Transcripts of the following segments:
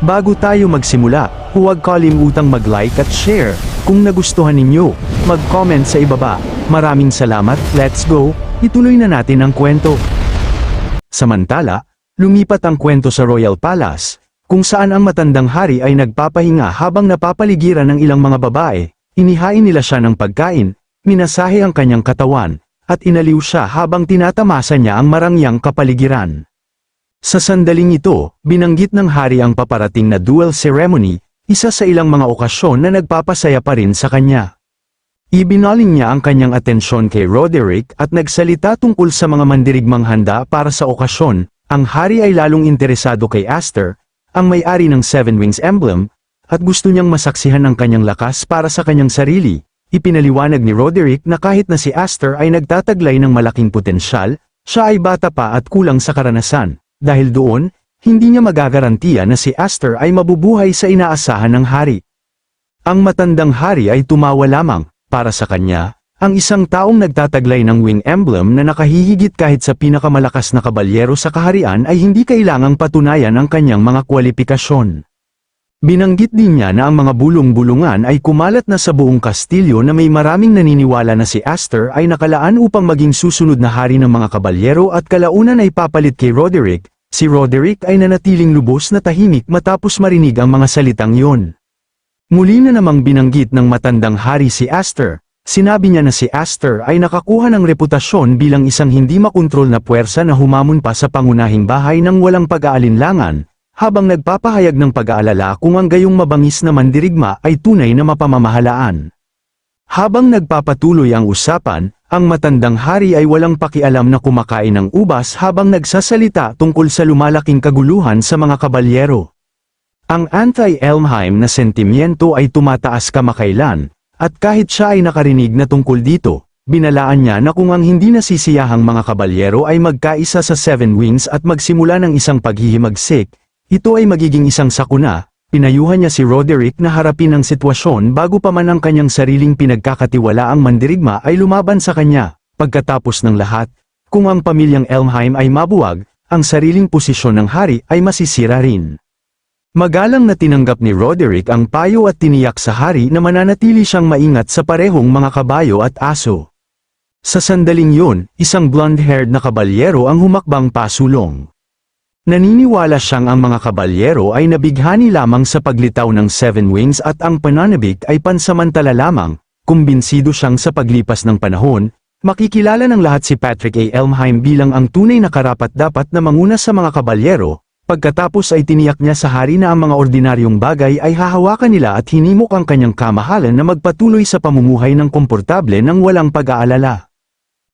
Bago tayo magsimula, huwag kalimutang mag-like at share. Kung nagustuhan ninyo, mag-comment sa ibaba. Maraming salamat, let's go, ituloy na natin ang kwento. Samantala, lumipat ang kwento sa Royal Palace, kung saan ang matandang hari ay nagpapahinga habang napapaligiran ng ilang mga babae. Inihain nila siya ng pagkain, minasahe ang kanyang katawan, at inaliw siya habang tinatamasa niya ang marangyang kapaligiran. Sa sandaling ito, binanggit ng hari ang paparating na duel ceremony, isa sa ilang mga okasyon na nagpapasaya pa rin sa kanya. Ibinaling niya ang kanyang atensyon kay Roderick at nagsalita tungkol sa mga mandirigmang handa para sa okasyon. Ang hari ay lalong interesado kay Aster, ang may-ari ng Seven Wings Emblem, at gusto niyang masaksihan ang kanyang lakas para sa kanyang sarili. Ipinaliwanag ni Roderick na kahit na si Aster ay nagtataglay ng malaking potensyal, siya ay bata pa at kulang sa karanasan. Dahil doon, hindi niya magagarantiya na si Aster ay mabubuhay sa inaasahan ng hari. Ang matandang hari ay tumawa lamang. Para sa kanya, ang isang taong nagtataglay ng wing emblem na nakahihigit kahit sa pinakamalakas na kabalyero sa kaharian ay hindi kailangang patunayan ang kanyang mga kwalifikasyon. Binanggit din niya na ang mga bulong-bulungan ay kumalat na sa buong kastilyo na may maraming naniniwala na si Aster ay nakalaan upang maging susunod na hari ng mga kabalyero at kalaunan ay papalit kay Roderick. Si Roderick ay nanatiling lubos na tahimik matapos marinig ang mga salitang yon. Muli na namang binanggit ng matandang hari si Aster. Sinabi niya na si Aster ay nakakuha ng reputasyon bilang isang hindi makontrol na puwersa na humamon pa sa pangunahing bahay ng walang pag-aalinlangan, habang nagpapahayag ng pag-aalala kung ang gayong mabangis na mandirigma ay tunay na mapamamahalaan. Habang nagpapatuloy ang usapan, ang matandang hari ay walang pakialam na kumakain ng ubas habang nagsasalita tungkol sa lumalaking kaguluhan sa mga kabalyero. Ang anti-Elmheim na sentimiento ay tumataas kamakailan, at kahit siya ay nakarinig na tungkol dito, binalaan niya na kung ang hindi nasisiyahang mga kabalyero ay magkaisa sa Seven Wings at magsimula ng isang paghihimagsik, ito ay magiging isang sakuna. Pinayuhan niya si Roderick na harapin ang sitwasyon bago pa man ang kanyang sariling pinagkakatiwalaang mandirigma ay lumaban sa kanya. Pagkatapos ng lahat, kung ang pamilyang Elmheim ay mabuwag, ang sariling posisyon ng hari ay masisira rin. Magalang na tinanggap ni Roderick ang payo at tiniyak sa hari na mananatili siyang maingat sa parehong mga kabayo at aso. Sa sandaling yun, isang blonde-haired na kabalyero ang humakbang pasulong. Naniniwala siyang ang mga kabalyero ay nabighani lamang sa paglitaw ng Seven Wings at ang pananabik ay pansamantala lamang. Kumbinsido siyang sa paglipas ng panahon, makikilala ng lahat si Patrick A. Elmheim bilang ang tunay na karapat-dapat na manguna sa mga kabalyero. Pagkatapos ay tiniyak niya sa hari na ang mga ordinaryong bagay ay hahawakan nila at hinimok ang kanyang kamahalan na magpatuloy sa pamumuhay ng komportable ng walang pag-aalala.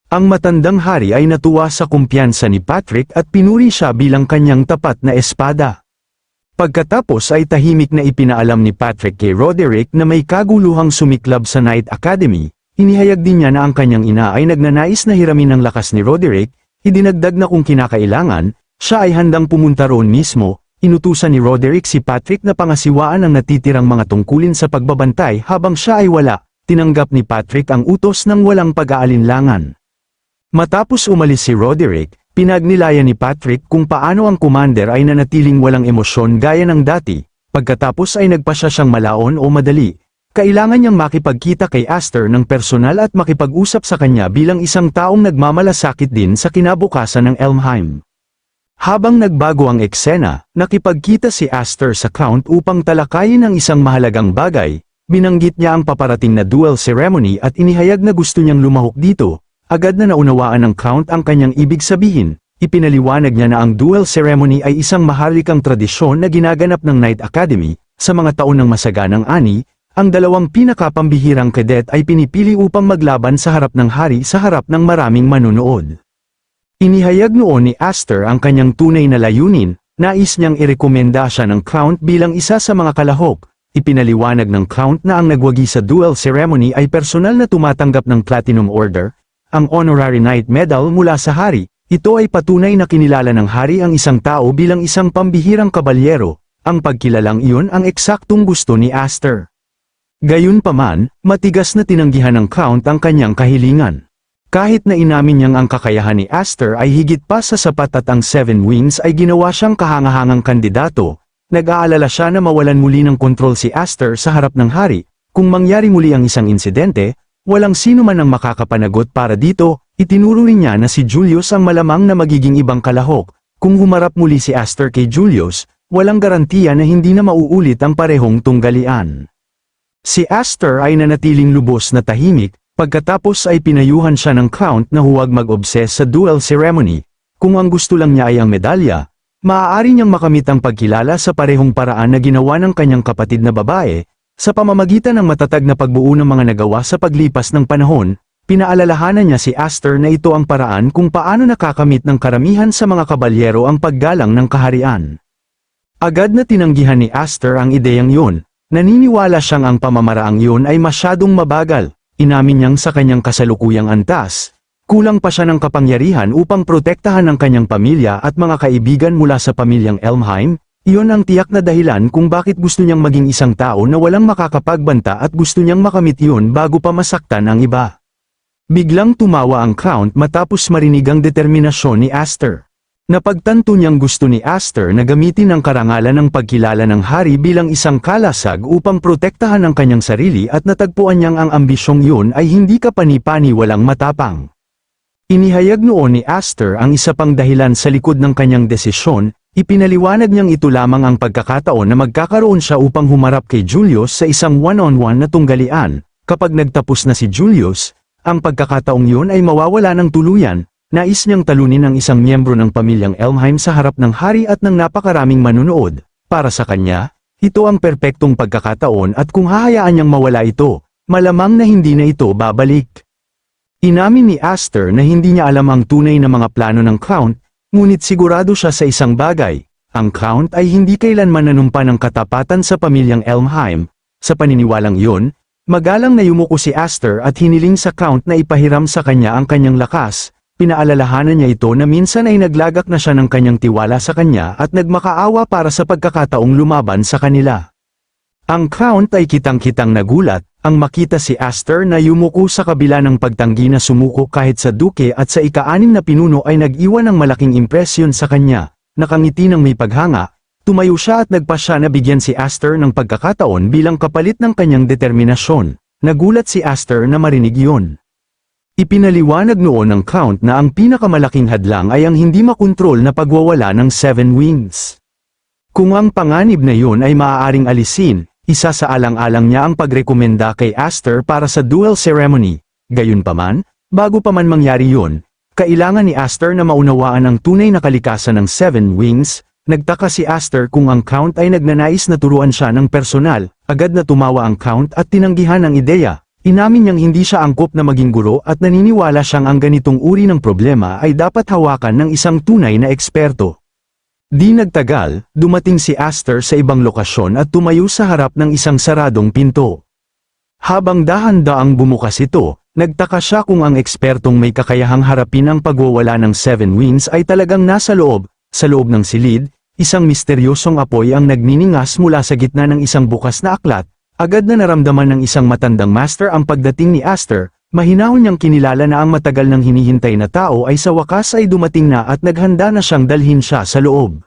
Ang matandang hari ay natuwa sa kumpiyansa ni Patrick at pinuri siya bilang kanyang tapat na espada. Pagkatapos ay tahimik na ipinaalam ni Patrick kay Roderick na may kaguluhang sumiklab sa Knight Academy. Inihayag din niya na ang kanyang ina ay nagnanais na hiramin ang lakas ni Roderick. Idinagdag na kung kinakailangan, siya ay handang pumunta roon mismo. Inutusan ni Roderick si Patrick na pangasiwaan ang natitirang mga tungkulin sa pagbabantay habang siya ay wala. Tinanggap ni Patrick ang utos ng walang pag-aalinlangan. Matapos umalis si Roderick, pinagnilayan ni Patrick kung paano ang commander ay nanatiling walang emosyon gaya ng dati. Pagkatapos ay nagpasya siyang malaon o madali. Kailangan niyang makipagkita kay Aster ng personal at makipag-usap sa kanya bilang isang taong nagmamalasakit din sa kinabukasan ng Elmheim. Habang nagbago ang eksena, nakipagkita si Aster sa Count upang talakayin ang isang mahalagang bagay. Binanggit niya ang paparating na duel ceremony at inihayag na gusto niyang lumahok dito. Agad na naunawaan ng Count ang kanyang ibig sabihin. Ipinaliwanag niya na ang duel ceremony ay isang maharlikang tradisyon na ginaganap ng Knight Academy. Sa mga taon ng masaganang ani, ang dalawang pinakapambihirang cadet ay pinipili upang maglaban sa harap ng hari sa harap ng maraming manunood. Inihayag noon ni Aster ang kanyang tunay na layunin. Nais niyang irekomenda siya ng Count bilang isa sa mga kalahok. Ipinaliwanag ng Count na ang nagwagi sa duel ceremony ay personal na tumatanggap ng Platinum Order, ang Honorary Knight Medal mula sa hari. Ito ay patunay na kinilala ng hari ang isang tao bilang isang pambihirang kabalyero. Ang pagkilalang iyon ang eksaktong gusto ni Aster. Gayunpaman, matigas na tinanggihan ng Count ang kanyang kahilingan. Kahit na inamin niyang ang kakayahan ni Aster ay higit pa sa sapat at ang Seven Wings ay ginawa siyang kahangahangang kandidato, Nag-aalala siya na mawalan muli ng kontrol si Aster sa harap ng hari. Kung mangyari muli ang isang insidente, walang sino man ang makakapanagot para dito. Itinuro rin niya na si Julius ang malamang na magiging ibang kalahok. Kung humarap muli si Aster kay Julius, walang garantiya na hindi na mauulit ang parehong tunggalian. Si Aster ay nanatiling lubos na tahimik, pagkatapos ay pinayuhan siya ng Count na huwag mag-obses sa duel ceremony. Kung ang gusto lang niya ay ang medalya, maaari niyang makamit ang pagkilala sa parehong paraan na ginawa ng kanyang kapatid na babae, sa pamamagitan ng matatag na pagbuo ng mga nagawa sa paglipas ng panahon. Pinaalalahanan niya si Aster na ito ang paraan kung paano nakakamit ng karamihan sa mga kabalyero ang paggalang ng kaharian. Agad na tinanggihan ni Aster ang ideyang yun. Naniniwala siyang ang pamamaraang yun ay masyadong mabagal. Inamin niyang sa kanyang kasalukuyang antas, kulang pa siya ng kapangyarihan upang protektahan ang kanyang pamilya at mga kaibigan mula sa pamilyang Elmheim. Iyon ang tiyak na dahilan kung bakit gusto niyang maging isang tao na walang makakapagbanta at gusto niyang makamit yun bago pa masaktan ang iba. Biglang tumawa ang Count matapos marinig ang determinasyon ni Aster. Napagtanto niyang gusto ni Aster na gamitin ang karangalan ng pagkilala ng hari bilang isang kalasag upang protektahan ang kanyang sarili at natagpuan niyang ang ambisyong yun ay hindi kapani-pani walang matapang. Inihayag noon ni Aster ang isa pang dahilan sa likod ng kanyang desisyon, ipinaliwanag niyang ito lamang ang pagkakataon na magkakaroon siya upang humarap kay Julius sa isang one-on-one na tunggalian. Kapag nagtapos na si Julius, ang pagkakataong yun ay mawawala ng tuluyan. Nais niyang talunin ang isang miyembro ng pamilyang Elmheim sa harap ng hari at ng napakaraming manunood. Para sa kanya, ito ang perpektong pagkakataon at kung hahayaan niyang mawala ito, malamang na hindi na ito babalik. Inamin ni Aster na hindi niya alam ang tunay na mga plano ng Count, ngunit sigurado siya sa isang bagay. Ang Count ay hindi kailanman nanumpa ng katapatan sa pamilyang Elmheim. Sa paniniwalang yun, magalang na yumuko si Aster at hiniling sa Count na ipahiram sa kanya ang kanyang lakas. Pinaalalahanan niya ito na minsan ay naglagak na siya ng kanyang tiwala sa kanya at nagmakaawa para sa pagkakataong lumaban sa kanila. Ang Count ay kitang-kitang nagulat, ang makita si Aster na yumuko sa kabila ng pagtanggi na sumuko kahit sa duke at sa ika-6 na pinuno ay nag-iwan ng malaking impresyon sa kanya. Nakangiti ng may paghanga, tumayo siya at nagpasya na bigyan si Aster ng pagkakataon bilang kapalit ng kanyang determinasyon. Nagulat si Aster na marinig yun. Ipinaliwanag noon ng Count na ang pinakamalaking hadlang ay ang hindi makontrol na pagwawala ng 7 wings. Kung ang panganib na yun ay maaaring alisin, isa sa alang-alang niya ang pagrekomenda kay Aster para sa duel ceremony. Gayunpaman, bago pa man mangyari yun, kailangan ni Aster na maunawaan ang tunay na kalikasan ng 7 wings. Nagtaka si Aster kung ang Count ay nagnanais na turuan siya ng personal. Agad na tumawa ang Count at tinanggihan ang ideya. Inamin niyang hindi siya angkop na maging guro at naniniwala siyang ang ganitong uri ng problema ay dapat hawakan ng isang tunay na eksperto. Di nagtagal, dumating si Aster sa ibang lokasyon at tumayo sa harap ng isang saradong pinto. Habang dahan-daang bumukas ito, nagtaka siya kung ang ekspertong may kakayahang harapin ang pagwawala ng 7 wings ay talagang nasa loob. Sa loob ng silid, isang misteryosong apoy ang nagniningas mula sa gitna ng isang bukas na aklat. Agad na naramdaman ng isang matandang master ang pagdating ni Aster. Mahinahon niyang kinilala na ang matagal nang hinihintay na tao ay sa wakas ay dumating na at naghanda na siyang dalhin siya sa loob.